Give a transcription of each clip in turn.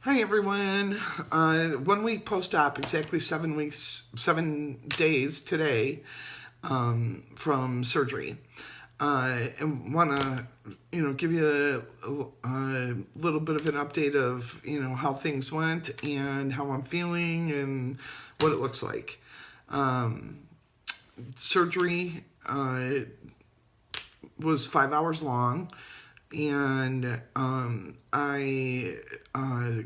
Hi everyone. 1 week post-op, exactly 7 weeks, 7 days today from surgery. And want to, give you a little bit of an update of, how things went and how I'm feeling and what it looks like. Surgery was 5 hours long. And I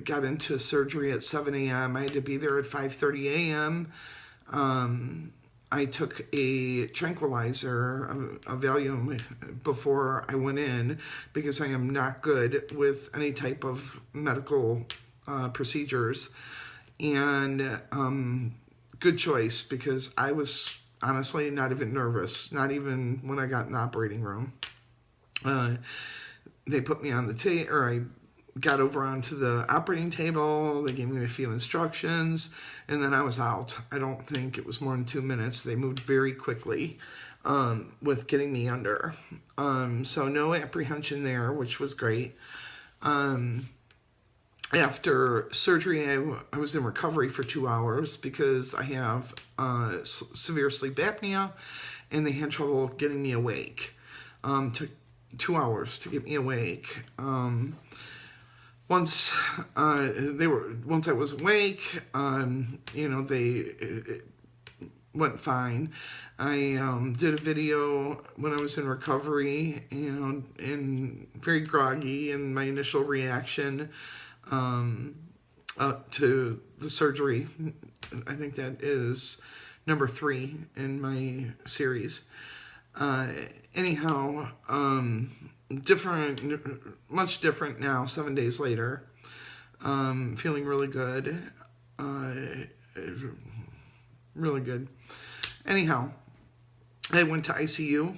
got into surgery at 7 a.m. I had to be there at 5:30 a.m. I took a tranquilizer, a Valium, before I went in because I am not good with any type of medical procedures. And good choice because I was honestly not even nervous, not even when I got in the operating room. They put me on the table, or I got over onto the operating table. They gave me a few instructions, and then I was out. I don't think it was more than 2 minutes. They moved very quickly with getting me under. So no apprehension there, which was great. After surgery, I was in recovery for 2 hours because I have severe sleep apnea, and they had trouble getting me awake. Took 2 hours to get me awake. Once once I was awake, they went fine. I did a video when I was in recovery, and very groggy in my initial reaction to the surgery. I think that is number 3 in my series. Anyhow, much different now, 7 days later. Feeling really good. Really good. Anyhow, I went to ICU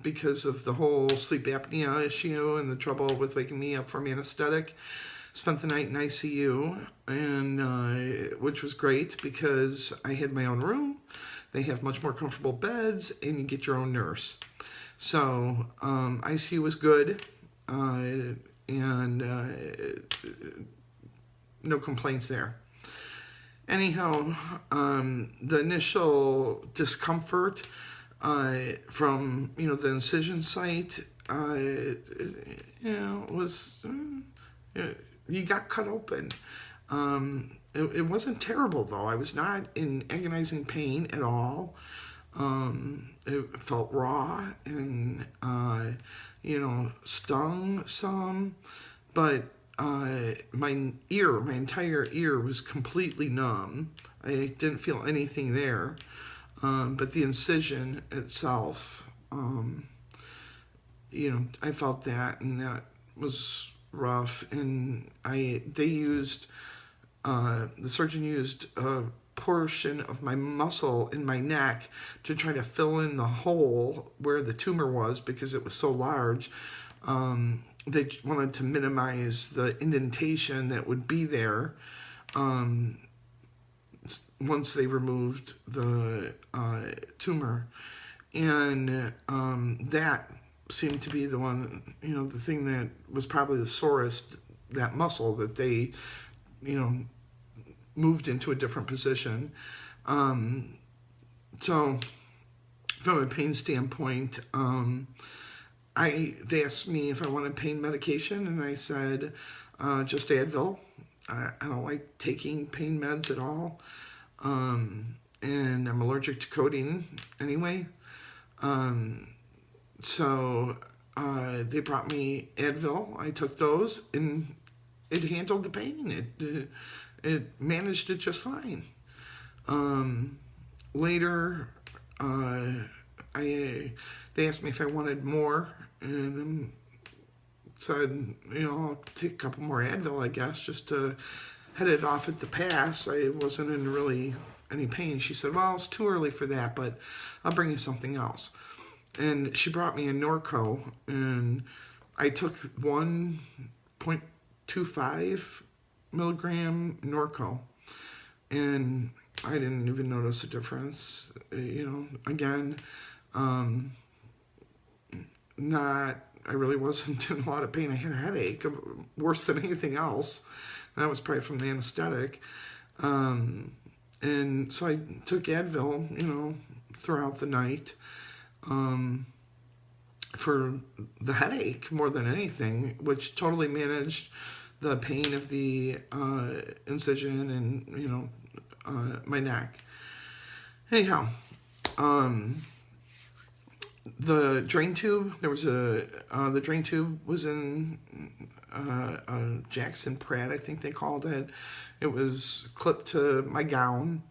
because of the whole sleep apnea issue and the trouble with waking me up from anesthetic. Spent the night in ICU, and which was great because I had my own room. They have much more comfortable beds, and you get your own nurse. So ICU was good, and no complaints there. Anyhow, the initial discomfort from the incision site, was you got cut open. It wasn't terrible though. I was not in agonizing pain at all. It felt raw and stung some, but my entire ear was completely numb. I didn't feel anything there, but the incision itself, I felt that, and that was rough. And the surgeon used a portion of my muscle in my neck to try to fill in the hole where the tumor was because it was so large. They wanted to minimize the indentation that would be there once they removed the tumor. And that seemed to be the one, the thing that was probably the sorest, that muscle that they, moved into a different position. So from a pain standpoint, they asked me if I wanted pain medication, and I said just Advil. I don't like taking pain meds at all, and I'm allergic to codeine anyway. So they brought me Advil. I took those, and it handled the pain. It managed it just fine. Later, they asked me if I wanted more, and said, I'll take a couple more Advil, I guess, just to head it off at the pass. I wasn't in really any pain. She said, well, it's too early for that, but I'll bring you something else. And she brought me a Norco, and I took 1.25 milligram Norco, and I didn't even notice a difference. Again, not I really wasn't in a lot of pain. I had a headache, worse than anything else. That was probably from the anesthetic. And so I took Advil, throughout the night for the headache more than anything, which totally managed the pain of the incision and, my neck. Anyhow, the drain tube, the drain tube was in Jackson Pratt, I think they called it. It was clipped to my gown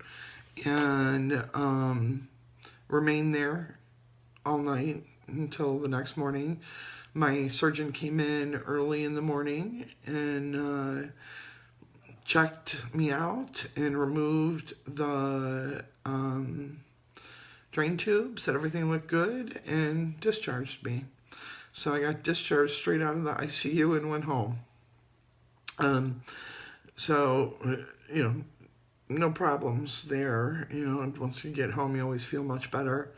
and remained there all night until the next morning. My surgeon came in early in the morning and checked me out and removed the drain tube, said everything looked good, and discharged me. So I got discharged straight out of the ICU and went home. So, no problems there. And once you get home, you always feel much better.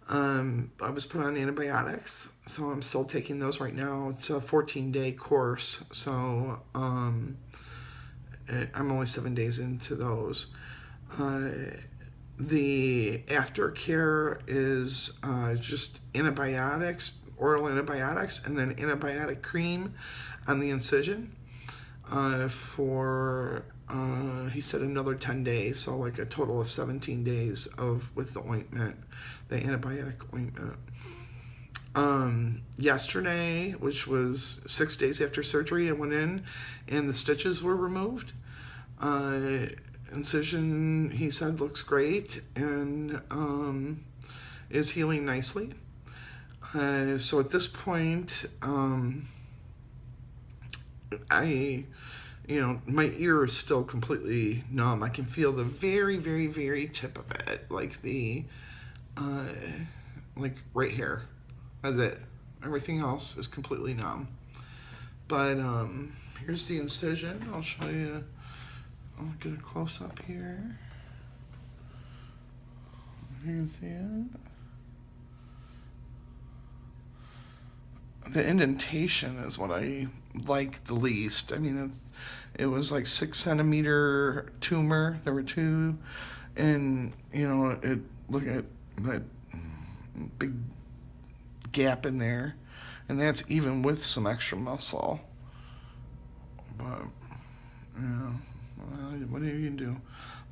I was put on antibiotics, so I'm still taking those right now. It's a 14-day course, so I'm only 7 days into those. The aftercare is just antibiotics, oral antibiotics, and then antibiotic cream on the incision for, he said, another 10 days, so like a total of 17 days with the ointment, the antibiotic ointment. Yesterday, which was 6 days after surgery, I went in and the stitches were removed. Incision, he said, looks great and is healing nicely. So at this point, my ear is still completely numb. I can feel the very, very, very tip of it, like right here. That's it. Everything else is completely numb. But here's the incision. I'll show you. I'll get a close up here. You can see it. The indentation is what I like the least. I mean, it was like 6 centimeter tumor. There were 2, and look at that big gap in there, and that's even with some extra muscle. But what are you gonna do?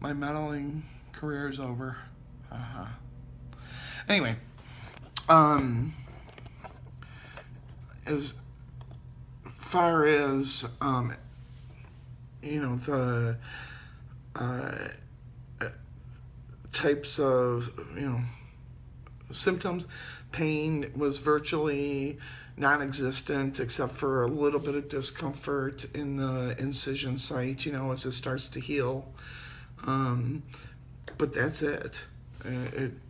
My meddling career is over. Anyway, as far as the types of symptoms, pain was virtually non-existent except for a little bit of discomfort in the incision site, as it starts to heal. But that's it.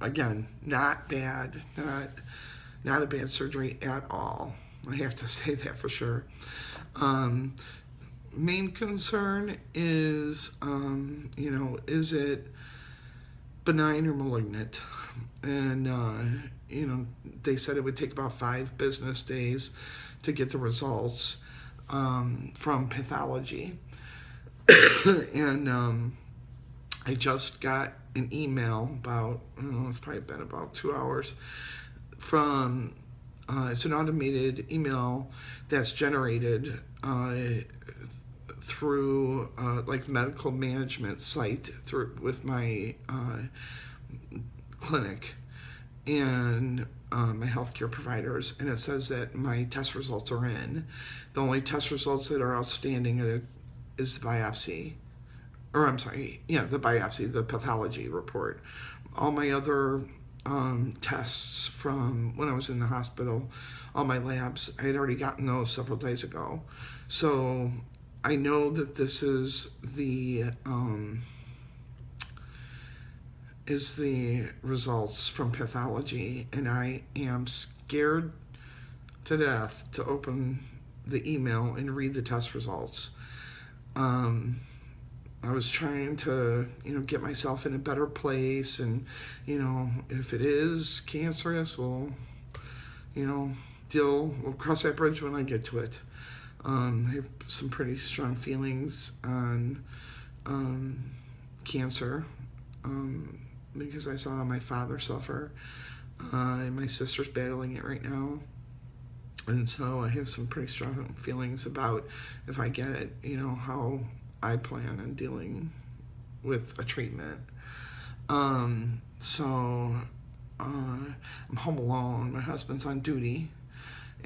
Again, not bad, not a bad surgery at all. I have to say that for sure. Main concern is, is it benign or malignant? And, they said it would take about 5 business days to get the results from pathology. And I just got an email about, it's probably been about 2 hours, from, it's an automated email that's generated through medical management site with my clinic and my healthcare providers, and it says that my test results are in. The only test results that are outstanding is the biopsy, or the biopsy, the pathology report. All my other tests from when I was in the hospital, all my labs, I had already gotten those several days ago. So I know that this is the results from pathology, and I am scared to death to open the email and read the test results. I was trying to, get myself in a better place, and, if it is cancerous, well, we'll cross that bridge when I get to it. I have some pretty strong feelings on cancer because I saw my father suffer, and my sister's battling it right now. And so I have some pretty strong feelings about, if I get it, how I plan on dealing with a treatment. So I'm home alone. My husband's on duty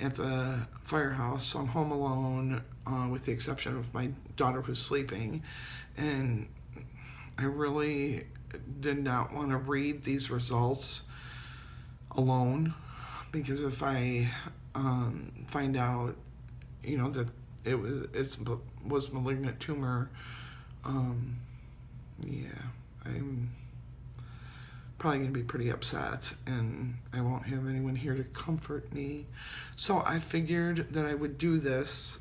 at the firehouse, so I'm home alone with the exception of my daughter who's sleeping. And I really did not want to read these results alone, because if I find out, that it was malignant tumor, yeah, I'm probably going to be pretty upset, and I won't have anyone here to comfort me. So I figured that I would do this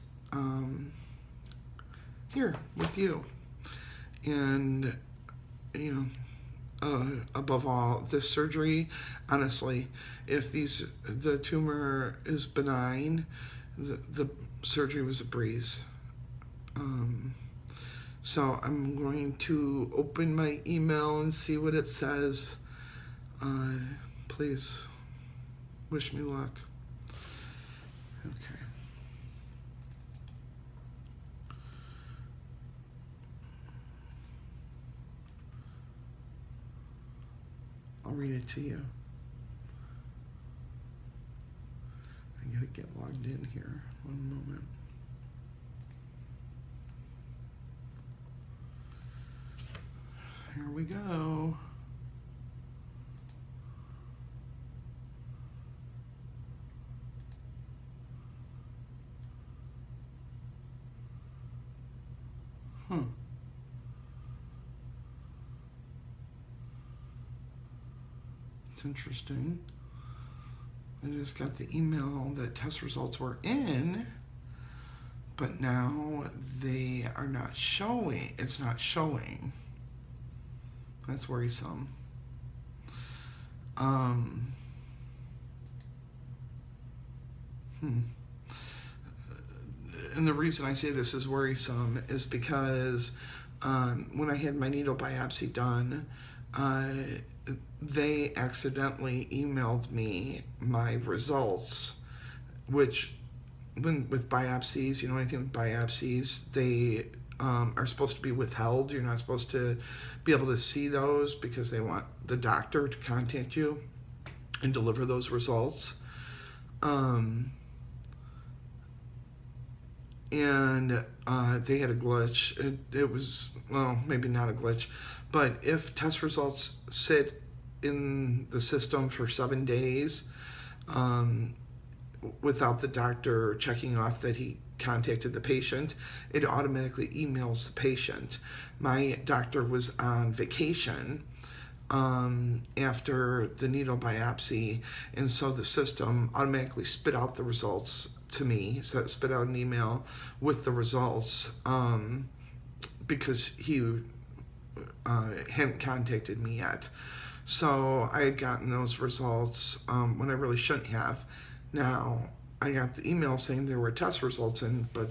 here with you. And, above all, this surgery, honestly, if the tumor is benign, the surgery was a breeze. So I'm going to open my email and see what it says. Please wish me luck. Okay. I'll read it to you. I gotta get logged in here. One moment. Here we go. It's interesting. I just got the email that test results were in, but now they are not showing. It's not showing. That's worrisome. And the reason I say this is worrisome is because when I had my needle biopsy done, they accidentally emailed me my results, which with biopsies, anything with biopsies, they are supposed to be withheld. You're not supposed to be able to see those because they want the doctor to contact you and deliver those results. And they had a glitch. It was, well, maybe not a glitch, but if test results sit in the system for 7 days without the doctor checking off that he contacted the patient, it automatically emails the patient. My doctor was on vacation after the needle biopsy, and so the system automatically spit out the results to me. So it spit out an email with the results because he hadn't contacted me yet. So I had gotten those results when I really shouldn't have. Now, I got the email saying there were test results in, but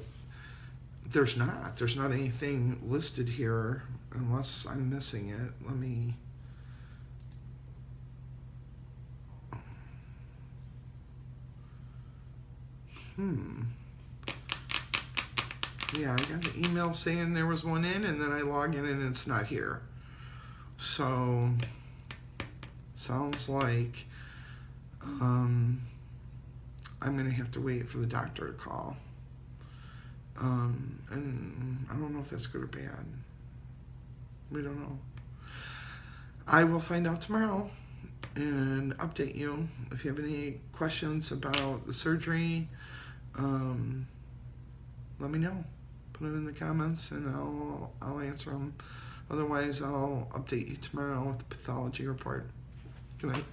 there's not. There's not anything listed here unless I'm missing it. Let me... Yeah, I got the email saying there was one in, and then I log in and it's not here. So, sounds like I'm going to have to wait for the doctor to call. And I don't know if that's good or bad. We don't know. I will find out tomorrow and update you. If you have any questions about the surgery, let me know. Put it in the comments and I'll answer them. Otherwise, I'll update you tomorrow with the pathology report. Good night.